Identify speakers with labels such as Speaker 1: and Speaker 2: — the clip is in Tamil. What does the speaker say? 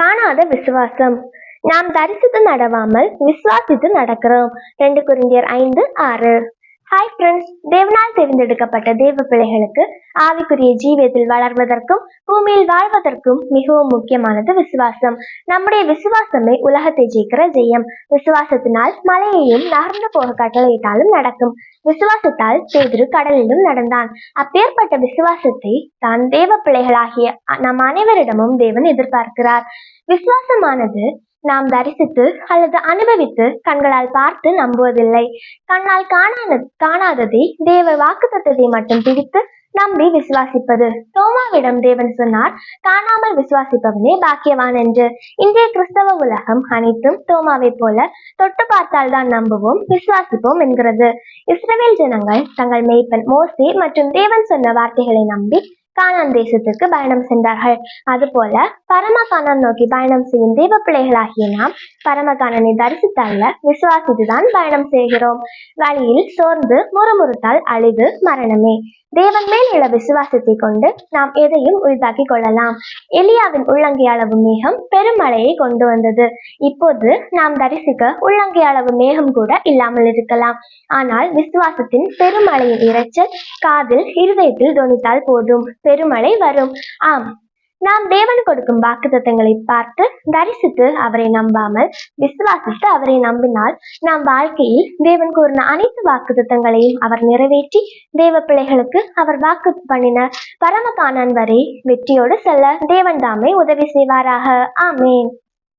Speaker 1: காணாத விசுவாசம். நாம் தரிசித்து நடவாமல் விசுவாசித்து நடக்கிறோம். 2 கொரிந்தியர் 5:6. ஹாய் ஃப்ரெண்ட்ஸ், தேவனால் தேர்ந்தெடுக்கப்பட்ட தேவ பிள்ளைகளுக்கு ஆவிக்குரிய ஜீவியத்தில் வளர்வதற்கும் பூமியில் வாழ்வதற்கும் மிகவும் முக்கியமானது விசுவாசம். நம்முடைய விசுவாசமே உலகத்தை ஜெயிக்கிற ஜெயம். விசுவாசத்தினால் மலையையும் நகர்ந்து போக கட்டளையிட்டாலும் நடக்கும். விசுவாசத்தால் பேதுரு கடலிலும் நடந்தான். அப்பேற்பட்ட விசுவாசத்தை தான் தேவ பிள்ளைகளாகிய நம் அனைவரிடமும் தேவன் எதிர்பார்க்கிறார். விசுவாசமானது நாம் தரிசித்து அல்லது அனுபவித்து கண்களால் பார்த்து நம்புவதில்லை. கண்ணால் காணாததை தேவ வாக்குத்தத்தத்தை மட்டும் பிடித்து நம்பி விசுவாசிப்பது. தோமாவிடம் தேவன் சொன்னார், காணாமல் விசுவாசிப்பவனே பாக்கியவான் என்று. இன்றைய கிறிஸ்தவ உலகம் அனைத்தும் தோமாவை போல தொட்டு பார்த்தால் தான் நம்புவோம், விசுவாசிப்போம் என்கிறது. இஸ்ரவேல் ஜனங்கள் தங்கள் மேய்ப்பன் மோசே மற்றும் தேவன் சொன்ன வார்த்தைகளை நம்பி கானான் தேசத்திற்கு பயணம் சென்றார்கள். அதுபோல பரமகானான் நோக்கி பயணம் செய்யும் தேவ பிள்ளைகளாகிய நாம் பரமகானனை தரிசித்தல்ல விசுவாசித்துதான் பயணம் செய்கிறோம். வழியில் சோர்ந்து முறுமுறுத்தால் அழிவு மரணமே. தேவன் மேல் உள்ள விசுவாசத்தை கொண்டு நாம் எதையும் உரிதாக்கி கொள்ளலாம். எலியாவின் உள்ளங்கை அளவு மேகம் பெருமழையை கொண்டு வந்தது. இப்போது நாம் தரிசிக்க உள்ளங்கை அளவு மேகம் கூட இல்லாமல் இருக்கலாம். ஆனால் விசுவாசத்தின் பெருமழையின் இரைச்சல் காதில் இருதயத்தில் தொனித்தால் போதும், பெருமழை வரும். ஆம், நாம் தேவன் கொடுக்கும் வாக்குத்தத்தங்களை பார்த்து தரிசித்து அவரை நம்பாமல் விசுவாசித்து அவரை நம்பினால் நாம் வாழ்க்கையில் தேவன் கூறின அனைத்து வாக்குத்தத்தங்களையும் அவர் நிறைவேற்றி தேவ பிள்ளைகளுக்கு அவர் வாக்கு பண்ணின பரமகானான் வரை வெற்றியோடு செல்ல தேவன் தாமே உதவி செய்வாராக. ஆமேன்.